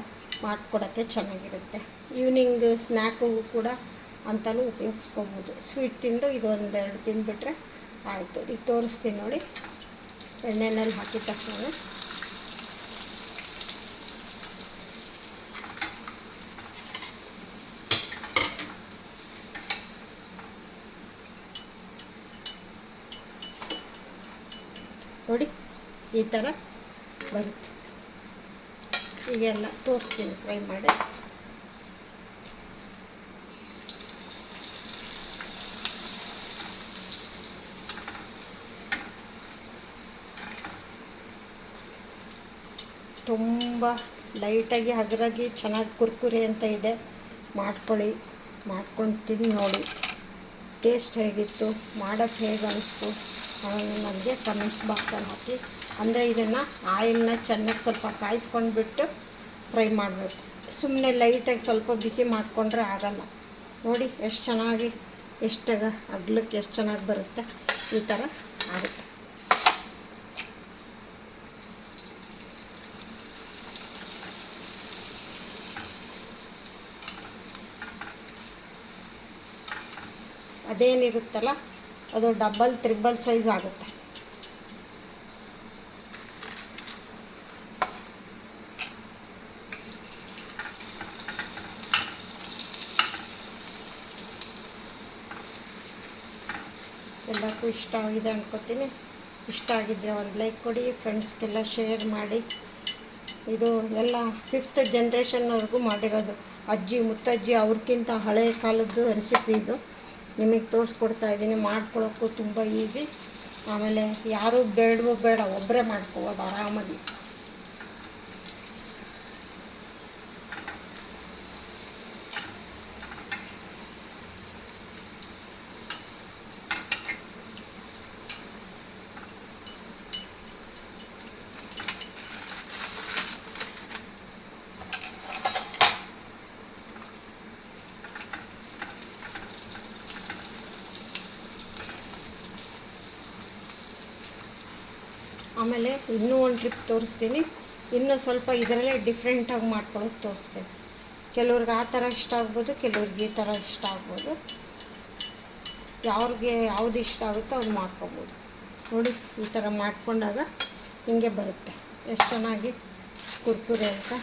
ಮಾಡಿಕೊಡೋಕ್ಕೆ ಚೆನ್ನಾಗಿರುತ್ತೆ. ಈವ್ನಿಂಗ್ ಸ್ನ್ಯಾಕಿಗೂ ಕೂಡ ಅಂತಲೂ ಉಪಯೋಗಿಸ್ಕೊಬೋದು. ಸ್ವೀಟ್ ತಿಂದು ಇದು ಒಂದೆರಡು ತಿಂದುಬಿಟ್ರೆ ಆಯಿತು. ಈಗ ತೋರಿಸ್ತೀನಿ ನೋಡಿ. ಎಣ್ಣೆನಲ್ಲಿ ಹಾಕಿದ ತಕ್ಷಣ ನೋಡಿ ಈ ಥರ ಬರುತ್ತೆ. ಈಗೆಲ್ಲ ತೋರಿಸ್ತೀನಿ ಫ್ರೈ ಮಾಡಿ. ತುಂಬ ಲೈಟಾಗಿ ಹಗರಾಗಿ ಚೆನ್ನಾಗಿ ಕುರ್ಕುರಿ ಅಂತ ಇದೆ. ಮಾಡ್ಕೊಳ್ಳಿ, ಮಾಡ್ಕೊಂಡು ತಿಂದು ನೋಡಿ ಟೇಸ್ಟ್ ಹೇಗಿತ್ತು, ಮಾಡೋಕ್ಕೆ ಹೇಗೆ ಅನಿಸ್ತು ನನಗೆ ಕಮೆಂಟ್ಸ್ ಬಾಕ್ಸಲ್ಲಿ ಹಾಕಿ. ಅಂದರೆ ಇದನ್ನು ಆಯಿಲ್ನ ಚೆನ್ನಾಗಿ ಸ್ವಲ್ಪ ಕಾಯಿಸ್ಕೊಂಡ್ಬಿಟ್ಟು ಫ್ರೈ ಮಾಡಬೇಕು. ಸುಮ್ಮನೆ ಲೈಟಾಗಿ ಸ್ವಲ್ಪ ಬಿಸಿ ಮಾಡಿಕೊಂಡ್ರೆ ಆಗೋಲ್ಲ. ನೋಡಿ ಎಷ್ಟು ಚೆನ್ನಾಗಿ, ಎಷ್ಟಾಗ ಅಗ್ಲಕ್ಕೆ ಎಷ್ಟು ಚೆನ್ನಾಗಿ ಬರುತ್ತೆ. ಈ ಥರ ಆಗುತ್ತೆ. ಅದೇನಿರುತ್ತಲ್ಲ ಅದು ಡಬಲ್ ತ್ರಿಬಲ್ ಸೈಜ್ ಆಗುತ್ತೆ. ಎಲ್ಲಕ್ಕೂ ಇಷ್ಟ ಆಗಿದೆ ಅನ್ಕೋತೀನಿ. ಇಷ್ಟ ಆಗಿದ್ದರೆ ಒಂದು ಲೈಕ್ ಕೊಡಿ, ಫ್ರೆಂಡ್ಸ್ಗೆಲ್ಲ ಶೇರ್ ಮಾಡಿ. ಇದು ಎಲ್ಲ 5th ಜನ್ರೇಷನ್ನವ್ರಿಗೂ ಮಾಡಿರೋದು. ಅಜ್ಜಿ ಮುತ್ತಜ್ಜಿ ಅವ್ರಿಗಿಂತ ಹಳೆಯ ಕಾಲದ್ದು ರೆಸಿಪಿ ಇದು. ನಿಮಗೆ ತೋರಿಸ್ಕೊಡ್ತಾ ಇದ್ದೀನಿ. ಮಾಡ್ಕೊಳ್ಳೋಕ್ಕೂ ತುಂಬ ಈಸಿ. ಆಮೇಲೆ ಯಾರೂ ಬೇಡವೋ ಬೇಡ, ಒಬ್ಬರೇ ಮಾಡ್ಕೋಬೋದು ಆರಾಮಾಗಿ. ಆಮೇಲೆ ಇನ್ನೂ ಒಂದು ಟ್ರಿಪ್ ತೋರಿಸ್ತೀನಿ. ಇನ್ನೂ ಸ್ವಲ್ಪ ಇದರಲ್ಲೇ ಡಿಫ್ರೆಂಟಾಗಿ ಮಾಡ್ಕೊಳ್ಳೋದು ತೋರಿಸ್ತೀನಿ. ಕೆಲವ್ರಿಗೆ ಆ ಥರ ಇಷ್ಟ ಆಗ್ಬೋದು, ಕೆಲವ್ರಿಗೆ ಈ ಥರ ಇಷ್ಟ ಆಗ್ಬೋದು. ಯಾವ್ರಿಗೆ ಯಾವುದು ಇಷ್ಟ ಆಗುತ್ತೋ ಅದು ಮಾಡ್ಕೊಬೋದು. ನೋಡಿ ಈ ಥರ ಮಾಡ್ಕೊಂಡಾಗ ಹಿಂಗೆ ಬರುತ್ತೆ. ಎಷ್ಟು ಚೆನ್ನಾಗಿ ಕುರ್ಕುರೆ ಅಂತ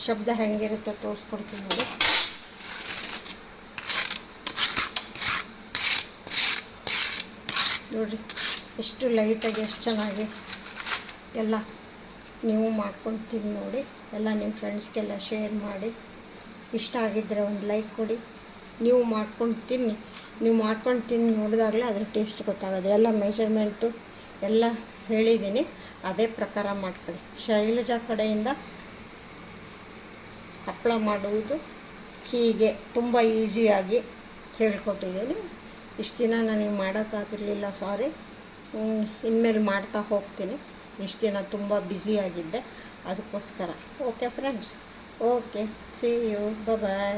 ಶಬ್ದ ಹೆಂಗಿರುತ್ತೆ ತೋರಿಸ್ಕೊಡ್ತೀನಿ ನೋಡಿ. ನೋಡಿರಿ ಎಷ್ಟು ಲೈಟಾಗಿ, ಎಷ್ಟು ಚೆನ್ನಾಗಿ. ಎಲ್ಲ ನೀವು ಮಾಡ್ಕೊಂಡು ತಿಂದು ನೋಡಿ. ಎಲ್ಲ ನಿಮ್ಮ ಫ್ರೆಂಡ್ಸ್ಗೆಲ್ಲ ಶೇರ್ ಮಾಡಿ. ಇಷ್ಟ ಆಗಿದ್ದರೆ ಒಂದು ಲೈಕ್ ಕೊಡಿ. ನೀವು ಮಾಡ್ಕೊಂಡು ತಿನ್ನಿ. ನೀವು ಮಾಡ್ಕೊಂಡು ತಿಂದು ನೋಡಿದಾಗಲೇ ಅದ್ರ ಟೇಸ್ಟ್ ಗೊತ್ತಾಗೋದು. ಎಲ್ಲ ಮೆಷರ್ಮೆಂಟು ಎಲ್ಲ ಹೇಳಿದ್ದೀನಿ, ಅದೇ ಪ್ರಕಾರ ಮಾಡ್ಕೊಳ್ಳಿ. ಶೈಲಜಾ ಕಡೆಯಿಂದ ಹಪ್ಪಳ ಮಾಡುವುದು ಹೀಗೆ ತುಂಬ ಈಸಿಯಾಗಿ ಹೇಳ್ಕೊಟ್ಟಿದ್ದೀನಿ. ಇಷ್ಟು ದಿನ ನನಗೆ ಮಾಡೋಕ್ಕಾಗಿರಲಿಲ್ಲ, ಸಾರಿ. ಇನ್ಮೇಲೆ ಮಾಡ್ತಾ ಹೋಗ್ತೀನಿ. ಇಷ್ಟು ದಿನ ತುಂಬ ಬ್ಯುಸಿಯಾಗಿದ್ದೆ, ಅದಕ್ಕೋಸ್ಕರ. Okay friends, okay, see you, bye.